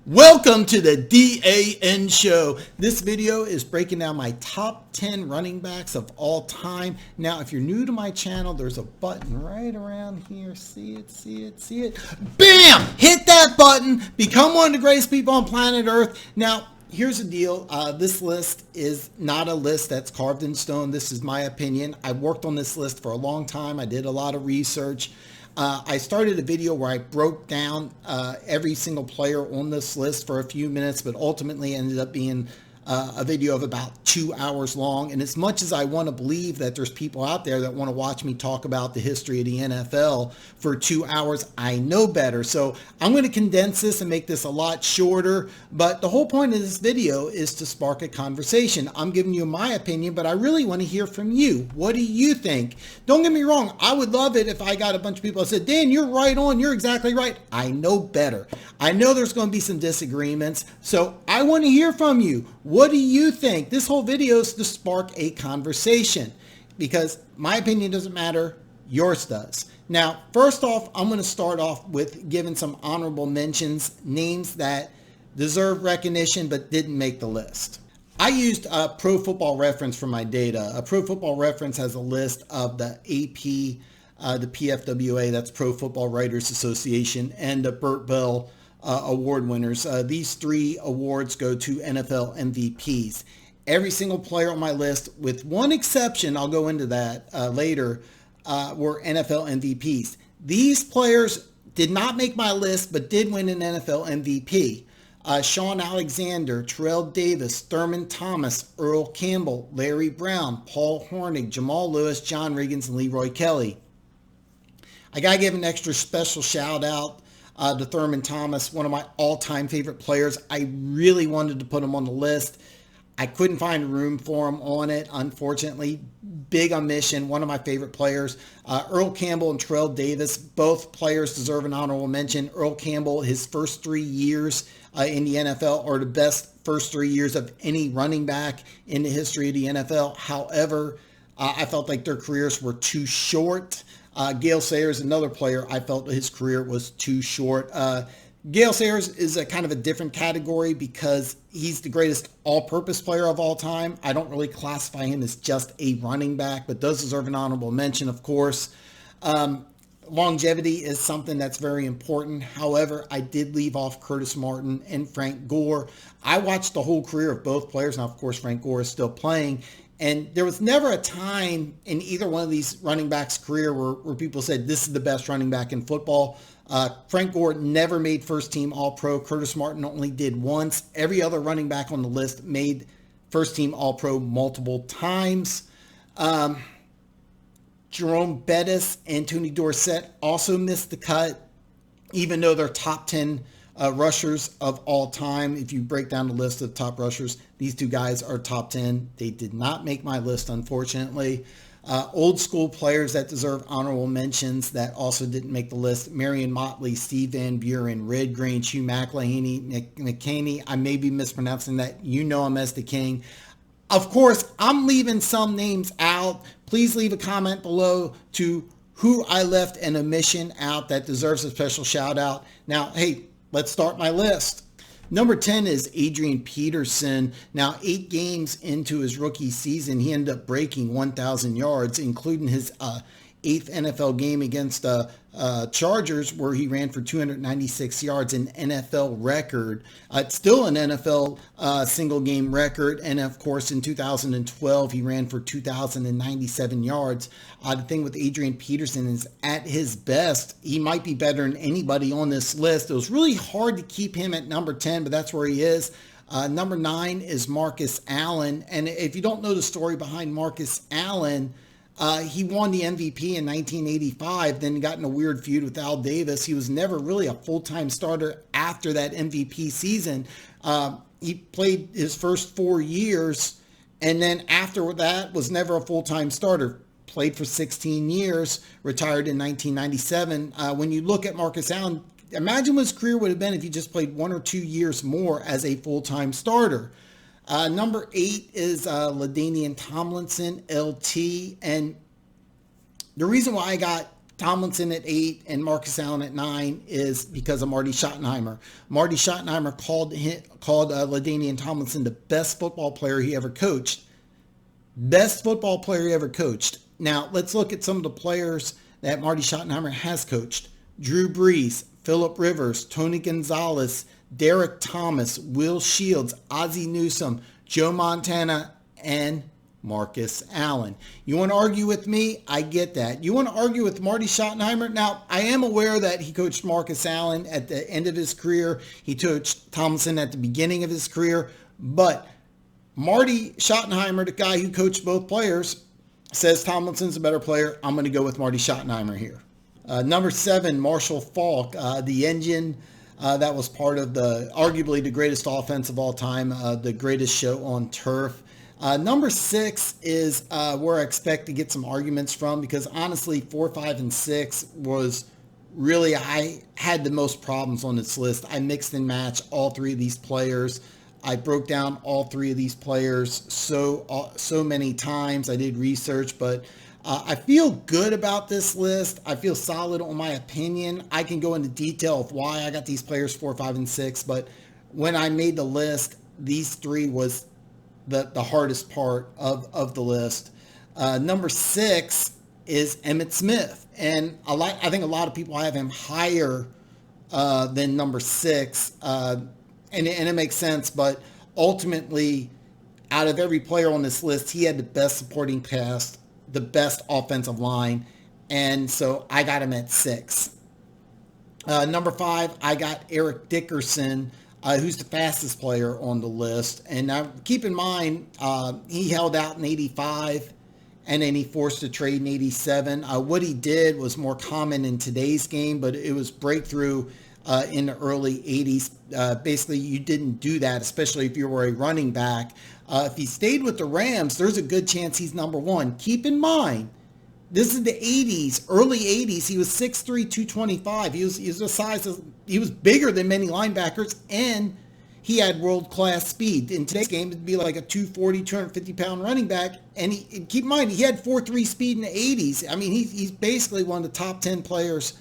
Welcome to the D.A.N. show. This video is breaking down my top 10 running backs of all time. Now, if you're new to my channel, there's a button right around here. See it, see it, see it. Bam! Hit that button. Become one of the greatest people on planet Earth. Now, here's the deal. This list is not a list that's carved in stone. This is my opinion. I worked on this list for a long time. I did a lot of research. I started a video where I broke down every single player on this list for a few minutes, but ultimately ended up being a video of about 2 hours long. And as much as I want to believe that there's people out there that want to watch me talk about the history of the NFL for 2 hours, I know better. So I'm going to condense this and make this a lot shorter. But the whole point of this video is to spark a conversation. I'm giving you my opinion, but I really want to hear from you. What do you think? Don't get me wrong. I would love it if I got a bunch of people that said, Dan, you're right on. You're exactly right. I know better. I know there's going to be some disagreements. So I want to hear from you. What do you think? This whole video is to spark a conversation because my opinion doesn't matter. Yours does. Now, first off, I'm going to start off with giving some honorable mentions, names that deserve recognition but didn't make the list. I used Pro Football Reference for my data. Pro Football Reference has a list of the AP, the PFWA, that's Pro Football Writers Association, and the Burt Bell award winners. These three awards go to NFL MVPs. Every single player on my list, with one exception, I'll go into that later, were NFL MVPs. These players did not make my list, but did win an NFL MVP. Sean Alexander, Terrell Davis, Thurman Thomas, Earl Campbell, Larry Brown, Paul Hornig, Jamal Lewis, John Riggins, and Leroy Kelly. I got to give an extra special shout out to Thurman Thomas, one of my all-time favorite players. I really wanted to put him on the list. I couldn't find room for him on it, unfortunately. Big on mission, one of my favorite players. Earl Campbell and Terrell Davis, both players deserve an honorable mention. Earl Campbell, his first 3 years in the NFL are the best first 3 years of any running back in the history of the NFL. However, I felt like their careers were too short. Gale Sayers, another player, I felt his career was too short. Gale Sayers is a kind of a different category because he's the greatest all-purpose player of all time. I don't really classify him as just a running back, but does deserve an honorable mention, of course. Longevity is something that's very important. However, I did leave off Curtis Martin and Frank Gore. I watched the whole career of both players. Now, of course, Frank Gore is still playing. And there was never a time in either one of these running backs' career where people said, this is the best running back in football. Frank Gore never made first-team All-Pro. Curtis Martin only did once. Every other running back on the list made first-team All-Pro multiple times. Jerome Bettis and Tony Dorsett also missed the cut, even though they're top 10 rushers of all time. If you break down the list of top rushers, these two guys are top 10. They did not make my list, unfortunately. Old school players that deserve honorable mentions that also didn't make the list: Marion Motley, Steve Van Buren, Red Green, Hugh McElhaney, Nick McCaney. I may be mispronouncing that. You know him as the King. Of course, I'm leaving some names out. Please leave a comment below to who I left an omission out that deserves a special shout out. Now, hey, let's start my list. Number 10 is Adrian Peterson. Now, 8 games into his rookie season, he ended up breaking 1,000 yards, including his 8th NFL game against Chargers, where he ran for 296 yards, an NFL record. It's still an NFL single game record. And of course, in 2012, he ran for 2,097 yards. The thing with Adrian Peterson is, at his best, he might be better than anybody on this list. It was really hard to keep him at number 10, but that's where he is. Number 9 is Marcus Allen. And if you don't know the story behind Marcus Allen, he won the MVP in 1985, then got in a weird feud with Al Davis. He was never really a full-time starter after that MVP season. He played his first 4 years, and then after that was never a full-time starter. Played for 16 years, retired in 1997. When you look at Marcus Allen, imagine what his career would have been if he just played 1 or 2 years more as a full-time starter. Number 8 is LaDainian Tomlinson, LT. And the reason why I got Tomlinson at 8 and Marcus Allen at 9 is because of Marty Schottenheimer. Marty Schottenheimer called LaDainian Tomlinson the best football player he ever coached. Best football player he ever coached. Now, let's look at some of the players that Marty Schottenheimer has coached. Drew Brees, Phillip Rivers, Tony Gonzalez, Derek Thomas, Will Shields, Ozzie Newsome, Joe Montana, and Marcus Allen. You want to argue with me? I get that. You want to argue with Marty Schottenheimer? Now, I am aware that he coached Marcus Allen at the end of his career. He coached Tomlinson at the beginning of his career. But Marty Schottenheimer, the guy who coached both players, says Tomlinson's a better player. I'm going to go with Marty Schottenheimer here. Number 7, Marshall Faulk, the engine that was part of arguably the greatest offense of all time, the greatest show on turf. Number 6 is where I expect to get some arguments from, because honestly 4, 5, and 6 was really, I had the most problems on this list. I mixed and matched all 3 of these players. I broke down all 3 of these players so many times. I did research, but I feel good about this list. I feel solid on my opinion. I can go into detail of why I got these players 4, 5, and 6, but when I made the list, these 3 was the hardest part of the list. Number 6 is Emmit Smith, and I think a lot of people have him higher than number 6, and it makes sense. But ultimately, out of every player on this list, he had the best supporting cast, the best offensive line, and so I got him at 6. Number 5, I got Eric Dickerson, who's the fastest player on the list. And now keep in mind, he held out in 85, and then he forced a trade in 87. What he did was more common in today's game, but it was breakthrough in the early 80s. Basically, you didn't do that, especially if you were a running back. If he stayed with the Rams, there's a good chance he's number 1. Keep in mind, this is the 80s, early 80s. He was 6'3", 225. He was the size of, he was bigger than many linebackers, and he had world-class speed. In today's game, it'd be like a 240, 250-pound running back. And keep in mind, he had 4.3 speed in the 80s. I mean, he's basically one of the top 10 players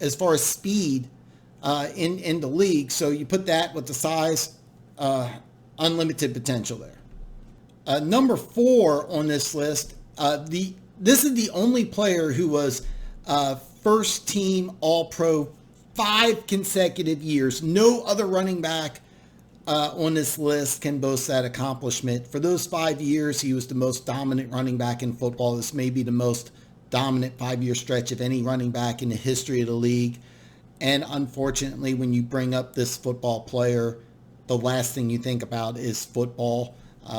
as far as speed in the league. So you put that with the size, unlimited potential there. Number 4 on this list, this is the only player who was first team All-Pro 5 consecutive years. No other running back on this list can boast that accomplishment. For those 5 years, he was the most dominant running back in football. This may be the most dominant 5-year stretch of any running back in the history of the league. And unfortunately, when you bring up this football player, the last thing you think about is football,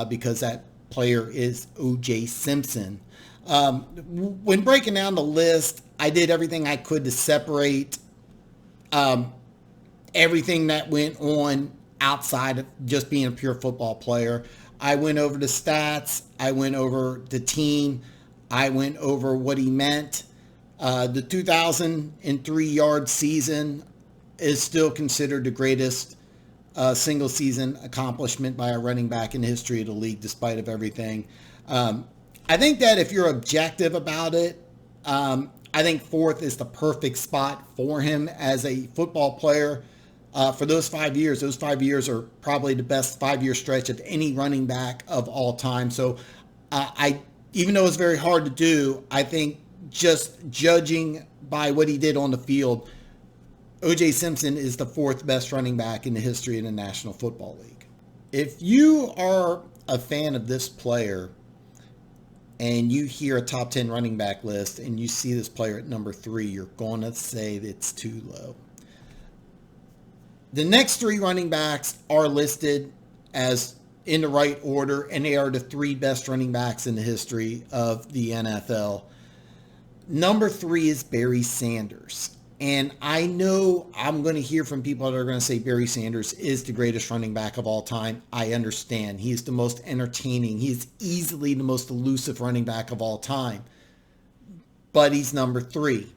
because that player is O.J. Simpson. When breaking down the list, I did everything I could to separate everything that went on outside of just being a pure football player. I went over the stats. I went over the team. I went over what he meant. The 2,003-yard season is still considered the greatest single season accomplishment by a running back in the history of the league, despite of everything. I think that if you're objective about it, I think 4th is the perfect spot for him as a football player. For those 5 years, those 5 years are probably the best 5-year stretch of any running back of all time. So even though it's very hard to do, I think just judging by what he did on the field, O.J. Simpson is the 4th best running back in the history of the National Football League. If you are a fan of this player and you hear a top 10 running back list and you see this player at number 3, you're going to say that it's too low. The next 3 running backs are listed as in the right order, and they are the 3 best running backs in the history of the NFL. Number 3 is Barry Sanders. And I know I'm going to hear from people that are going to say Barry Sanders is the greatest running back of all time. I understand. He is the most entertaining. He is easily the most elusive running back of all time. But he's number 3.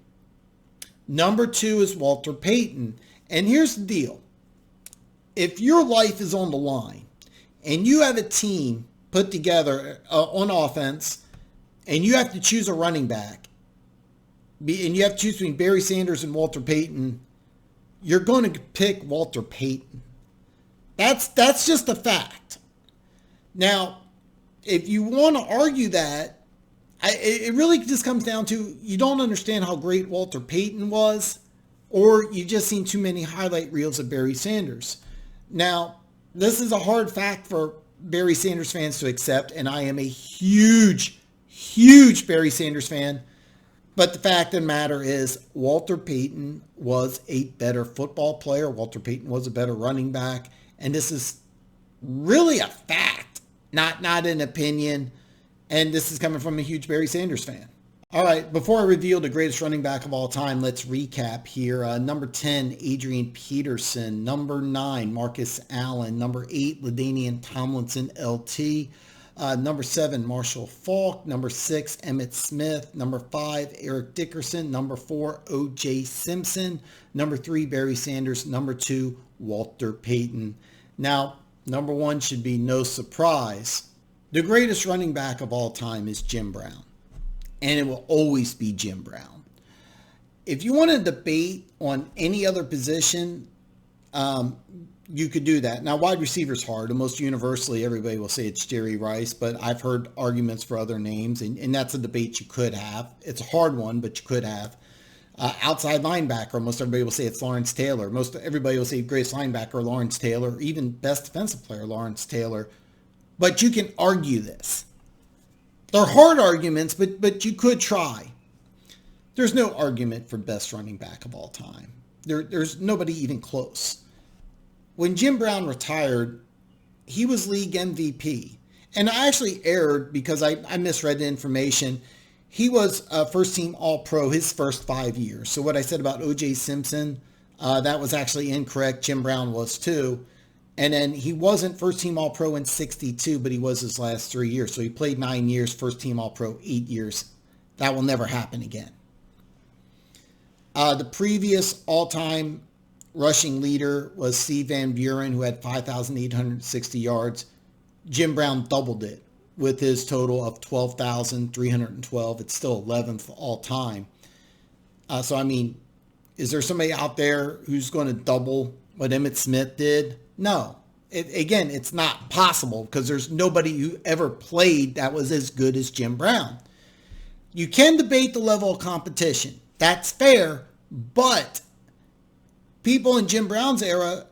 Number 2 is Walter Payton. And here's the deal. If your life is on the line and you have a team put together on offense and you have to choose a running back, and you have to choose between Barry Sanders and Walter Payton, you're going to pick Walter Payton. That's just a fact. Now, if you want to argue that, it really just comes down to you don't understand how great Walter Payton was, or you've just seen too many highlight reels of Barry Sanders. Now, this is a hard fact for Barry Sanders fans to accept, and I am a huge, huge Barry Sanders fan. But the fact of the matter is Walter Payton was a better football player. Walter Payton was a better running back. And this is really a fact, not an opinion. And this is coming from a huge Barry Sanders fan. All right, before I reveal the greatest running back of all time, let's recap here. Number 10, Adrian Peterson. Number 9, Marcus Allen. Number 8, LaDainian Tomlinson, LT. Number 7, Marshall Faulk. Number 6, Emmit Smith. Number 5, Eric Dickerson. Number 4, O.J. Simpson. Number 3, Barry Sanders. Number 2, Walter Payton. Now, number 1 should be no surprise. The greatest running back of all time is Jim Brown. And it will always be Jim Brown. If you want to debate on any other position, you could do that. Now, wide receiver is hard. And most universally, everybody will say it's Jerry Rice. But I've heard arguments for other names. And that's a debate you could have. It's a hard one, but you could have. Outside linebacker, most everybody will say it's Lawrence Taylor. Most everybody will say greatest linebacker, Lawrence Taylor. Even best defensive player, Lawrence Taylor. But you can argue this. They're hard arguments, but you could try. There's no argument for best running back of all time. There's nobody even close. When Jim Brown retired, he was league MVP. And I actually erred because I misread the information. He was a first-team All-Pro his first 5 years. So what I said about O.J. Simpson, that was actually incorrect. Jim Brown was too. And then he wasn't first-team All-Pro in 62, but he was his last 3 years. So he played 9 years, first-team All-Pro 8 years. That will never happen again. The previous all-time rushing leader was Steve Van Buren, who had 5,860 yards. Jim Brown doubled it with his total of 12,312. It's still 11th all-time. So, I mean, is there somebody out there who's going to double what Emmit Smith did? No. Again, it's not possible because there's nobody who ever played that was as good as Jim Brown. You can debate the level of competition. That's fair, but people in Jim Brown's era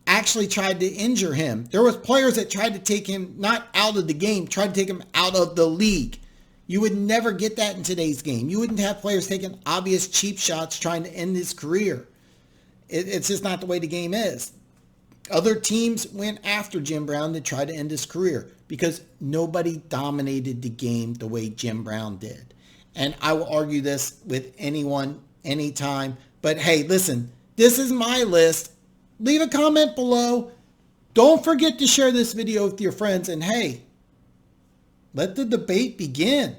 actually tried to injure him. There was players that tried to take him not out of the game, tried to take him out of the league. You would never get that in today's game. You wouldn't have players taking obvious cheap shots trying to end his career. It's just not the way the game is. Other teams went after Jim Brown to try to end his career because nobody dominated the game the way Jim Brown did. And I will argue this with anyone, anytime. But hey, listen, this is my list. Leave a comment below. Don't forget to share this video with your friends. And hey, let the debate begin.